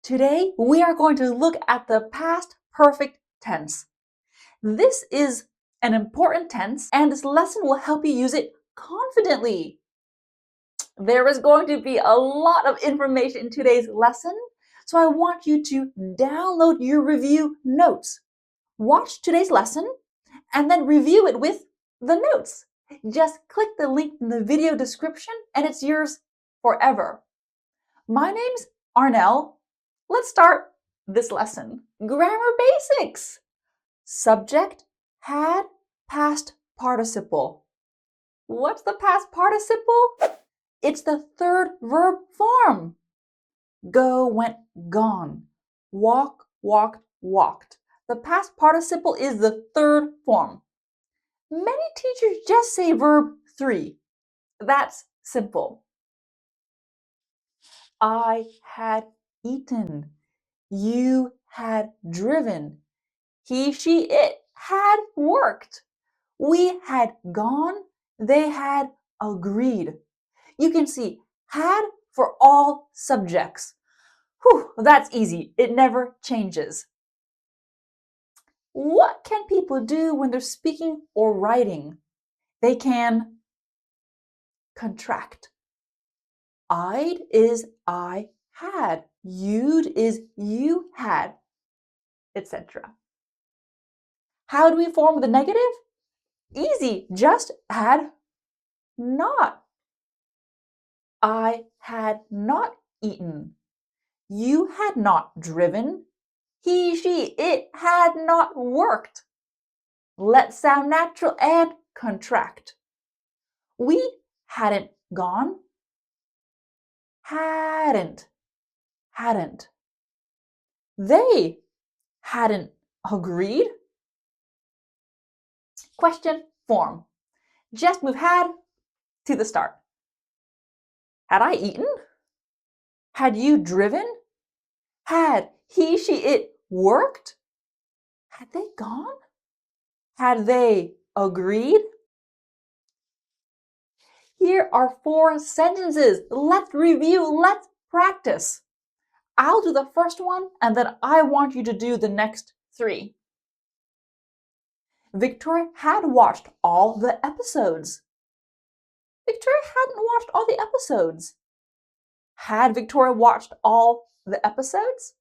Today, we are going to look at the past perfect tense. This is an important tense, and this lesson will help you use it confidently. There is going to be a lot of information in today's lesson, so I want you to download your review notes. Watch today's lesson and then review it with the notes. Just click the link in the video description and it's yours forever. My name's Arnell. Let's start this lesson. Grammar basics. Subject, had, past participle. What's the past participle? It's the third verb form. Go, went, gone. Walk, walked, walked. The past participle is the third form. Many teachers just say verb 3. That's simple. I had eaten. You had driven. He, she, it had worked. We had gone. They had agreed. You can see had for all subjects. Whew, that's easy. It never changes. What can people do when they're speaking or writing? They can contract. I'd is I had. You'd is you had, etc. How do we form the negative? Easy, just add not. I had not eaten. You had not driven. He, she, it had not worked. Let's sound natural and contract. We hadn't gone. Hadn't. They hadn't agreed. Question form. Just move had to the start. Had I eaten? Had you driven? Had he, she, it worked? Had they gone? Had they agreed? Here are 4 sentences. Let's review. Let's practice. I'll do the first one, and then I want you to do the next 3. Victoria had watched all the episodes. Victoria hadn't watched all the episodes. Had Victoria watched all the episodes?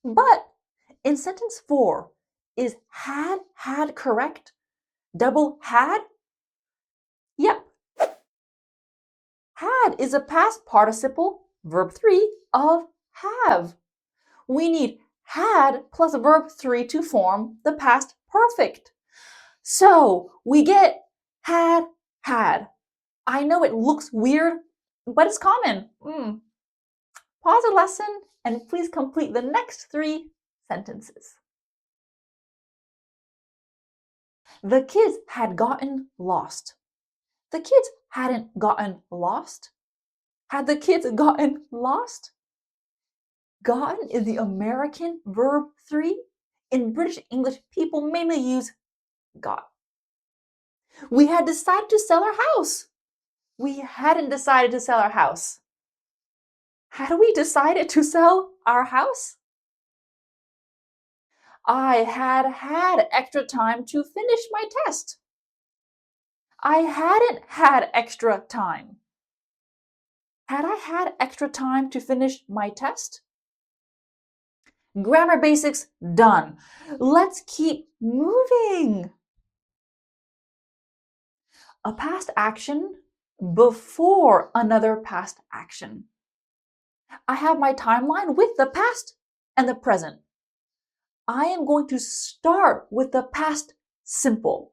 But in sentence 4, is had correct? Double had? Yep. Had is a past participle, verb 3, of have. We need had plus verb 3 to form the past perfect. So we get had. I know it looks weird, but it's common. Pause the lesson and please complete the next 3 sentences. The kids had gotten lost. The kids hadn't gotten lost. Had the kids gotten lost? Gotten is the American verb 3. In British English, people mainly use got. We had decided to sell our house. We hadn't decided to sell our house. Had we decided to sell our house? I had extra time to finish my test. I hadn't had extra time. Had I had extra time to finish my test? Grammar basics done. Let's keep moving. A past action before another past action. I have my timeline with the past and the present. I am going to start with the past simple.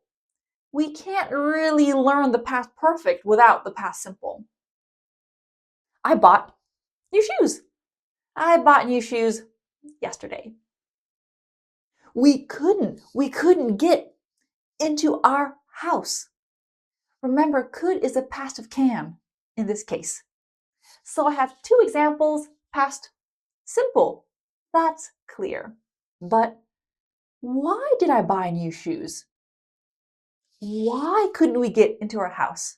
We can't really learn the past perfect without the past simple. I bought new shoes. I bought new shoes yesterday. We couldn't get into our house. Remember, could is the past of can in this case. So I have 2 examples, past simple. That's clear. But why did I buy new shoes? Why couldn't we get into our house?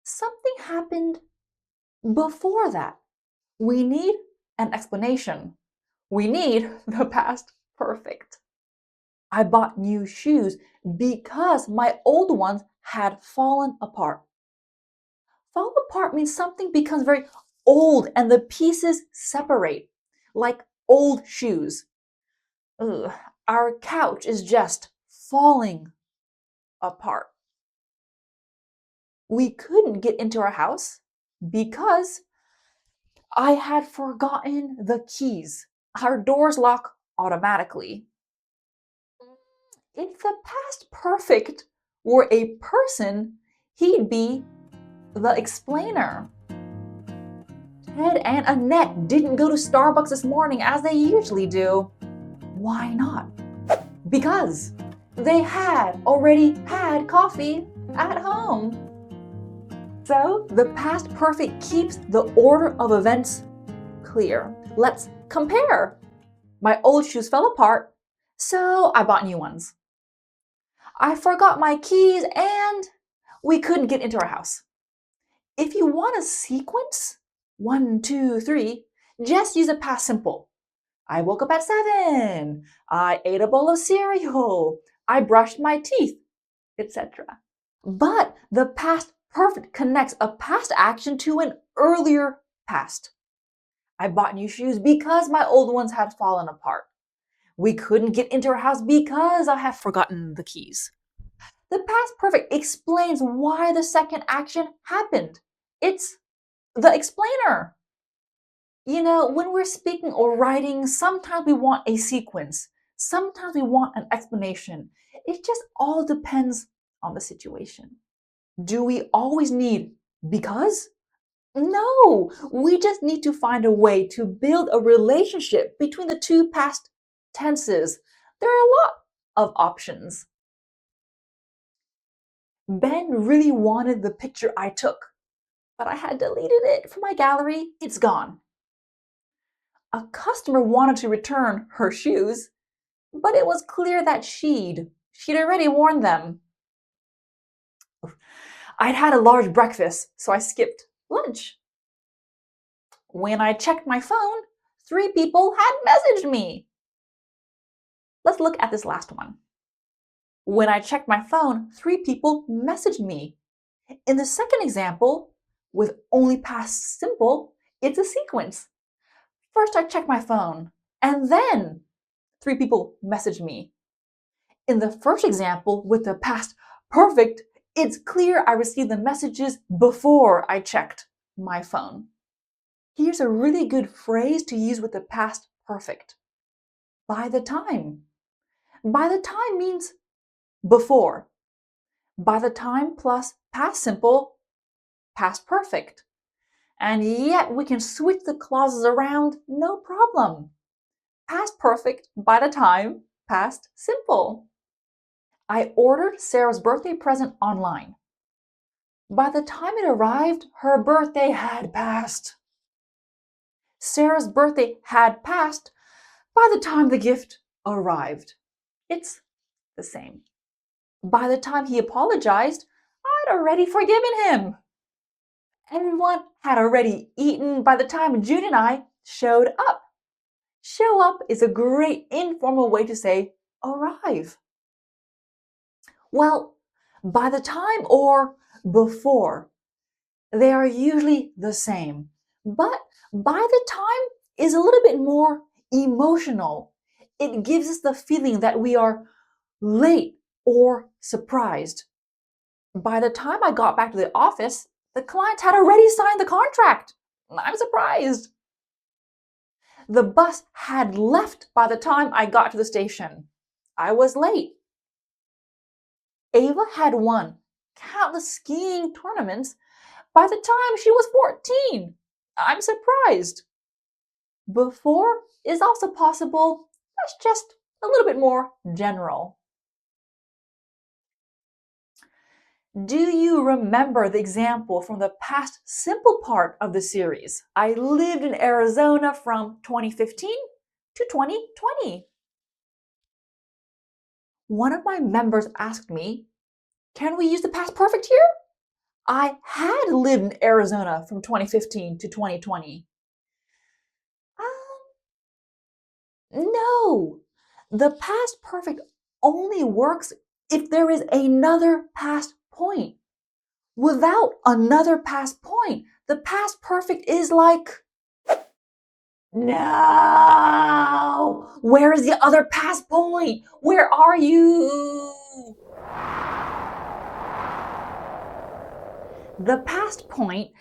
Something happened before that. We need an explanation. We need the past perfect. I bought new shoes because my old ones had fallen apart. Fall apart means something becomes very old and the pieces separate, like old shoes. Ugh, our couch is just falling apart. We couldn't get into our house because I had forgotten the keys. Our doors lock automatically. If the past perfect were a person, he'd be the explainer. Ted and Annette didn't go to Starbucks this morning as they usually do. Why not? Because they had already had coffee at home. So the past perfect keeps the order of events clear. Let's compare. My old shoes fell apart, so I bought new ones. I forgot my keys and we couldn't get into our house. If you want a sequence, 1, 2, 3, just use a past simple. I woke up at 7. I ate a bowl of cereal. I brushed my teeth, etc. But the past perfect connects a past action to an earlier past. I bought new shoes because my old ones had fallen apart. We couldn't get into our house because I have forgotten the keys. The past perfect explains why the second action happened. It's the explainer. You know, when we're speaking or writing, sometimes we want a sequence. Sometimes we want an explanation. It just all depends on the situation. Do we always need because? No, we just need to find a way to build a relationship between the two past tenses. There are a lot of options. Ben really wanted the picture I took, but I had deleted it from my gallery. It's gone. A customer wanted to return her shoes, but it was clear that she'd already worn them. I'd had a large breakfast, so I skipped lunch. When I checked my phone, 3 people had messaged me. Let's look at this last one. When I checked my phone, 3 people messaged me. In the second example, with only past simple, it's a sequence. First, I checked my phone, and then 3 people messaged me. In the first example, with the past perfect, it's clear I received the messages before I checked my phone. Here's a really good phrase to use with the past perfect. By the time. By the time means before. By the time plus past simple, past perfect. And yet we can switch the clauses around, no problem. Past perfect, by the time, past simple. I ordered Sarah's birthday present online. By the time it arrived, her birthday had passed. Sarah's birthday had passed by the time the gift arrived. It's the same. By the time he apologized, I'd already forgiven him. Everyone had already eaten by the time June and I showed up. Show up is a great informal way to say arrive. Well, by the time or before, they are usually the same. But by the time is a little bit more emotional. It gives us the feeling that we are late or surprised. By the time I got back to the office, the client had already signed the contract. I'm surprised. The bus had left by the time I got to the station. I was late. Ava had won countless skiing tournaments by the time she was 14. I'm surprised. Before is also possible. That's just a little bit more general. Do you remember the example from the past simple part of the series? I lived in Arizona from 2015 to 2020. One of my members asked me, can we use the past perfect here? I had lived in Arizona from 2015 to 2020. No, the past perfect only works if there is another past point. Without another past point, the past perfect is like, no! Where is the other past point? Where are you? The past point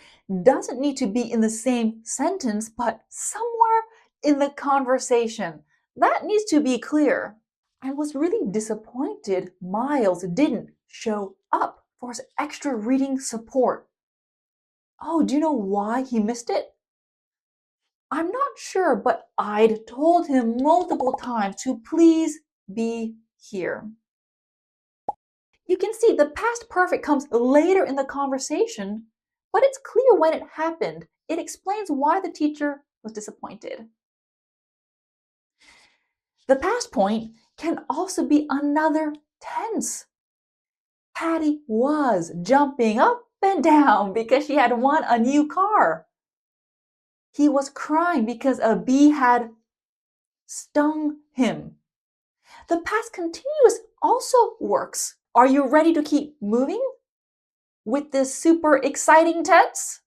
doesn't need to be in the same sentence, but somewhere in the conversation. That needs to be clear. I was really disappointed Miles didn't show up for his extra reading support. Oh, do you know why he missed it? I'm not sure, but I'd told him multiple times to please be here. You can see the past perfect comes later in the conversation, but it's clear when it happened. It explains why the teacher was disappointed. The past point can also be another tense. Patty was jumping up and down because she had won a new car. He was crying because a bee had stung him. The past continuous also works. Are you ready to keep moving with this super exciting tense?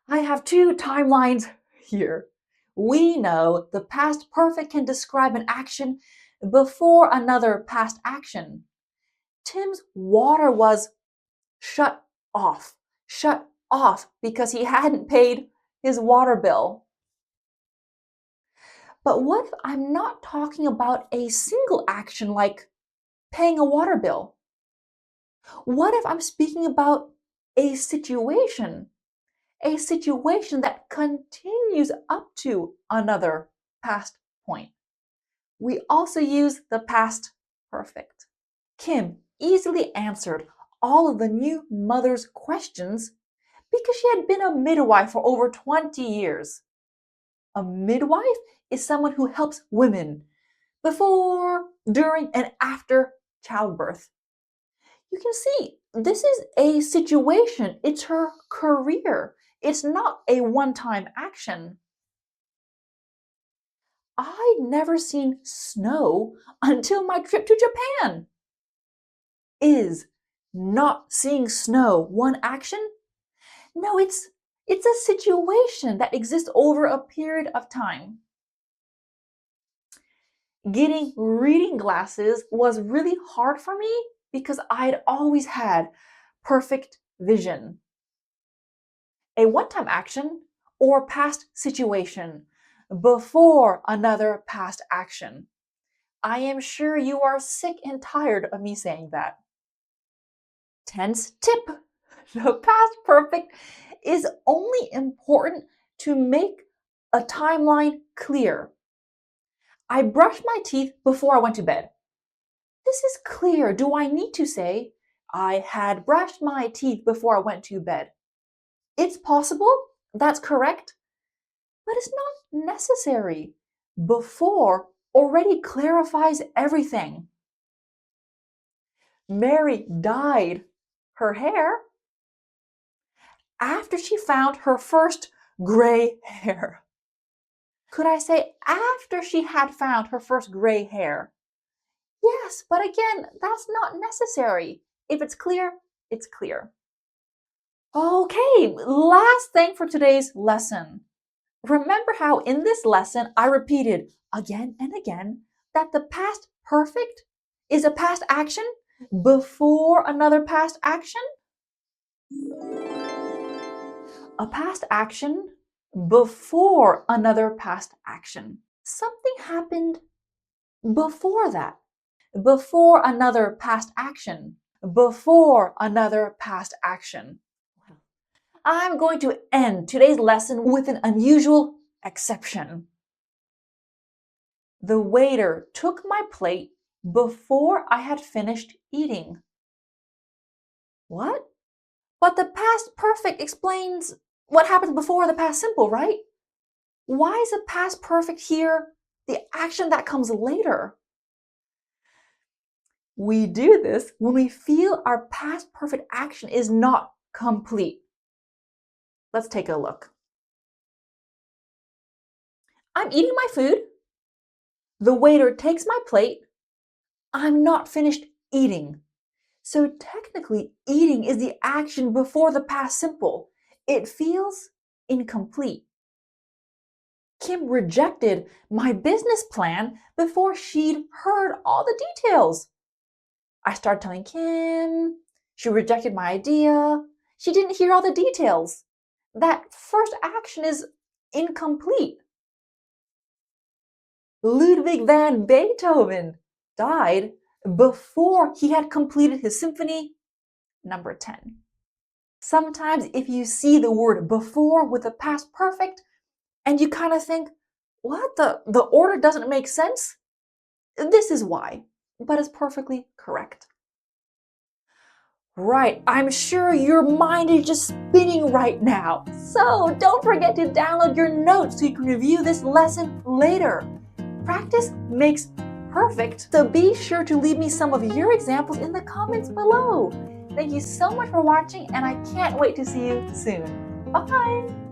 I have two timelines here. We know the past perfect can describe an action before another past action. Tim's water was shut off. Shut off because he hadn't paid his water bill. But what if I'm not talking about a single action like paying a water bill? What if I'm speaking about a situation? A situation that continues up to another past point. We also use the past perfect. Kim easily answered all of the new mother's questions because she had been a midwife for over 20 years. A midwife is someone who helps women before, during, and after childbirth. You can see this is a situation, it's her career. It's not a one-time action. I'd never seen snow until my trip to Japan. Is not seeing snow one action? No, it's a situation that exists over a period of time. Getting reading glasses was really hard for me because I'd always had perfect vision. A one-time action or past situation before another past action. I am sure you are sick and tired of me saying that. Tense tip. The past perfect is only important to make a timeline clear. I brushed my teeth before I went to bed. This is clear. Do I need to say, I had brushed my teeth before I went to bed? It's possible, that's correct, but it's not necessary. Before already clarifies everything. Mary dyed her hair after she found her first gray hair. Could I say after she had found her first gray hair? Yes, but again, that's not necessary. If it's clear, it's clear. Okay, last thing for today's lesson. Remember how in this lesson I repeated again and again that the past perfect is a past action before another past action? A past action before another past action. Something happened before that, before another past action, before another past action. I'm going to end today's lesson with an unusual exception. The waiter took my plate before I had finished eating. What? But the past perfect explains what happens before the past simple, right? Why is the past perfect here the action that comes later? We do this when we feel our past perfect action is not complete. Let's take a look. I'm eating my food The waiter takes my plate. I'm not finished eating. So technically, eating is the action before the past simple. It feels incomplete. Kim rejected my business plan before she'd heard all the details. I started telling Kim. She rejected my idea. She didn't hear all the details. That first action is incomplete. Ludwig van Beethoven died before he had completed his symphony number 10. Sometimes if you see the word before with the past perfect and you kind of think, what, the order doesn't make sense? This is why, but it's perfectly correct. Right, I'm sure your mind is just spinning right now. So don't forget to download your notes so you can review this lesson later. Practice makes perfect, so be sure to leave me some of your examples in the comments below. Thank you so much for watching, and I can't wait to see you soon. Bye!